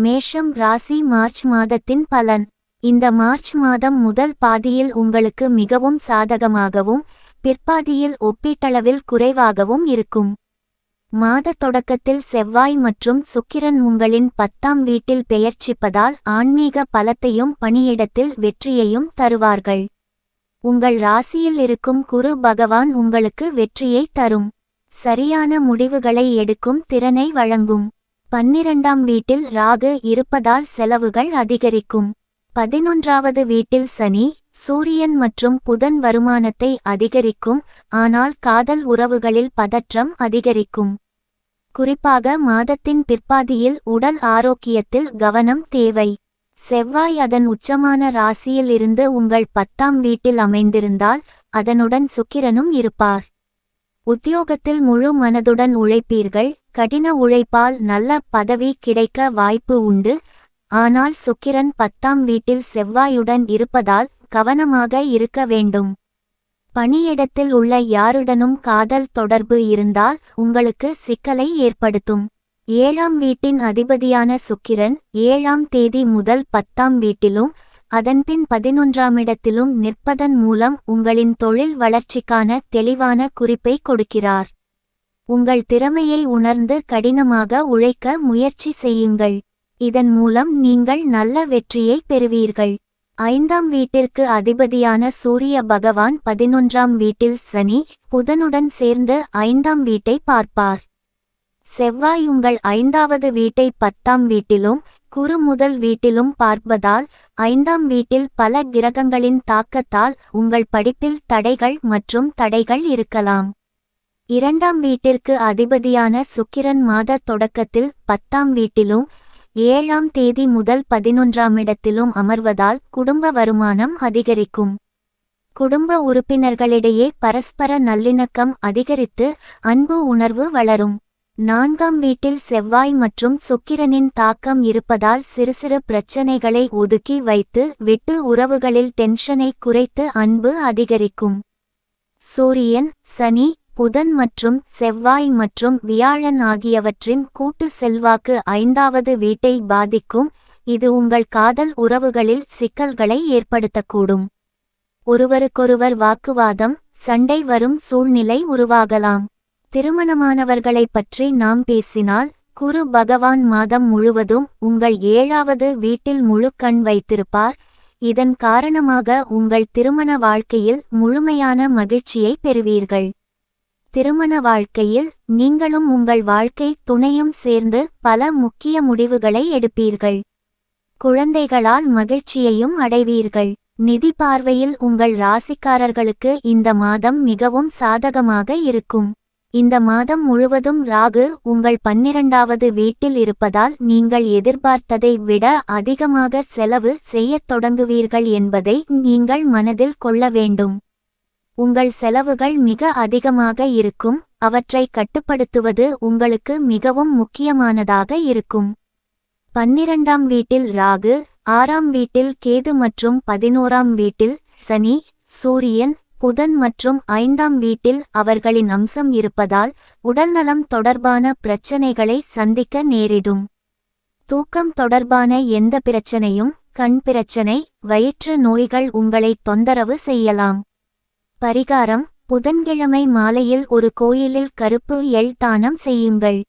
மேஷம் ராசி மார்ச் மாதத்தின் பலன். இந்த மார்ச் மாதம் முதல் பாதியில் உங்களுக்கு மிகவும் சாதகமாகவும் பிற்பாதியில் ஒப்பீட்டளவில் குறைவாகவும் இருக்கும். மாத தொடக்கத்தில் செவ்வாய் மற்றும் சுக்கிரன் உங்களின் 10ஆம் வீட்டில் பெயர்ச்சிப்பதால் ஆன்மீக பலத்தையும் பணியிடத்தில் வெற்றியையும் தருவார்கள். உங்கள் ராசியில் இருக்கும் குரு பகவான் உங்களுக்கு வெற்றியை தரும். சரியான முடிவுகளை எடுக்கும் திறனை வழங்கும். 12ஆம் வீட்டில் ராகு இருப்பதால் செலவுகள் அதிகரிக்கும். 11வது வீட்டில் சனி, சூரியன் மற்றும் புதன் வருமானத்தை அதிகரிக்கும், ஆனால் காதல் உறவுகளில் பதற்றம் அதிகரிக்கும். குறிப்பாக மாதத்தின் பிற்பாதியில் உடல் ஆரோக்கியத்தில் கவனம் தேவை. செவ்வாய் அதன் உச்சமான ராசியில் இருந்து உங்கள் 10ஆம் வீட்டில் அமைந்திருந்தால் அதனுடன் சுக்கிரனும் இருப்பார். உத்தியோகத்தில் முழு மனதுடன் உழைப்பீர்கள். கடின உழைப்பால் நல்ல பதவி கிடைக்க வாய்ப்பு உண்டு. ஆனால் சுக்கிரன் 10ஆம் வீட்டில் செவ்வாயுடன் இருப்பதால் கவனமாக இருக்க வேண்டும். பணியிடத்தில் உள்ள யாருடனும் காதல் தொடர்பு இருந்தால் உங்களுக்கு சிக்கலை ஏற்படுத்தும். 7ஆம் வீட்டின் அதிபதியான சுக்கிரன் 7ஆம் தேதி முதல் 10ஆம் வீட்டிலும் அதன்பின் 11ஆம் இடத்திலும் நிற்பதன் மூலம் உங்களின் தொழில் வளர்ச்சிக்கான தெளிவான குறிப்பை கொடுக்கிறார். உங்கள் திறமையை உணர்ந்து கடினமாக உழைக்க முயற்சி செய்யுங்கள். இதன் மூலம் நீங்கள் நல்ல வெற்றியை பெறுவீர்கள். 5ஆம் வீட்டிற்கு அதிபதியான சூரிய பகவான் 11ஆம் வீட்டில் சனி, புதனுடன் சேர்ந்து 5ஆம் வீட்டை பார்ப்பார். செவ்வாய் உங்கள் 5வது வீட்டை 10ஆம் வீட்டிலும் குரு முதல் வீட்டிலும் பார்ப்பதால் 5ஆம் வீட்டில் பல கிரகங்களின் தாக்கத்தால் உங்கள் படிப்பில் தடைகள் மற்றும் தடைகள் இருக்கலாம். 2ஆம் வீட்டிற்கு அதிபதியான சுக்கிரன் மாத தொடக்கத்தில் 10ஆம் வீட்டிலும் 7ஆம் தேதி முதல் 11ஆம் இடத்திலும் அமர்வதால் குடும்ப வருமானம் அதிகரிக்கும். குடும்ப உறுப்பினர்களிடையே பரஸ்பர நல்லிணக்கம் அதிகரித்து அன்பு உணர்வு வளரும். 4ஆம் வீட்டில் செவ்வாய் மற்றும் சுக்கிரனின் தாக்கம் இருப்பதால் சிறு சிறு பிரச்சனைகளை ஒதுக்கி வைத்து விட்டு உறவுகளில் டென்ஷனை குறைத்து அன்பு அதிகரிக்கும். சூரியன், சனி, புதன் மற்றும் செவ்வாய் மற்றும் வியாழன் ஆகியவற்றின் கூட்டு செல்வாக்கு 5வது வீட்டை பாதிக்கும். இது உங்கள் காதல் உறவுகளில் சிக்கல்களை ஏற்படுத்தக்கூடும். ஒருவருக்கொருவர் வாக்குவாதம், சண்டை வரும் சூழ்நிலை உருவாகலாம். திருமணமானவர்களை பற்றி நாம் பேசினால், குரு பகவான் மாதம் முழுவதும் உங்கள் 7வது வீட்டில் முழு கண் வைத்திருப்பார். இதன் காரணமாக உங்கள் திருமண வாழ்க்கையில் முழுமையான மகிழ்ச்சியை பெறுவீர்கள். திருமண வாழ்க்கையில் நீங்களும் உங்கள் வாழ்க்கை துணையும் சேர்ந்து பல முக்கிய முடிவுகளை எடுப்பீர்கள். குழந்தைகளால் மகிழ்ச்சியையும் அடைவீர்கள். நிதி பார்வையில் உங்கள் ராசிக்காரர்களுக்கு இந்த மாதம் மிகவும் சாதகமாக இருக்கும். இந்த மாதம் முழுவதும் ராகு உங்கள் 12வது வீட்டில் இருப்பதால் நீங்கள் எதிர்பார்த்ததை விட அதிகமாக செலவு செய்யத் தொடங்குவீர்கள் என்பதை நீங்கள் மனதில் கொள்ள வேண்டும். உங்கள் செலவுகள் மிக அதிகமாக இருக்கும். அவற்றை கட்டுப்படுத்துவது உங்களுக்கு மிகவும் முக்கியமானதாக இருக்கும். 12ஆம் வீட்டில் ராகு, 6ஆம் வீட்டில் கேது மற்றும் 11ஆம் வீட்டில் சனி, சூரியன், புதன் மற்றும் 5ஆம் வீட்டில் அவர்களின் அம்சம் இருப்பதால் உடல்நலம் தொடர்பான பிரச்சனைகளை சந்திக்க நேரிடும். தூக்கம் தொடர்பான எந்த பிரச்சனையும், கண் பிரச்சனை, வயிற்று நோய்கள் உங்களை தொந்தரவு செய்யலாம். பரிகாரம்: புதன்கிழமை மாலையில் ஒரு கோயிலில் கருப்பு எள் தானம் செய்யுங்கள்.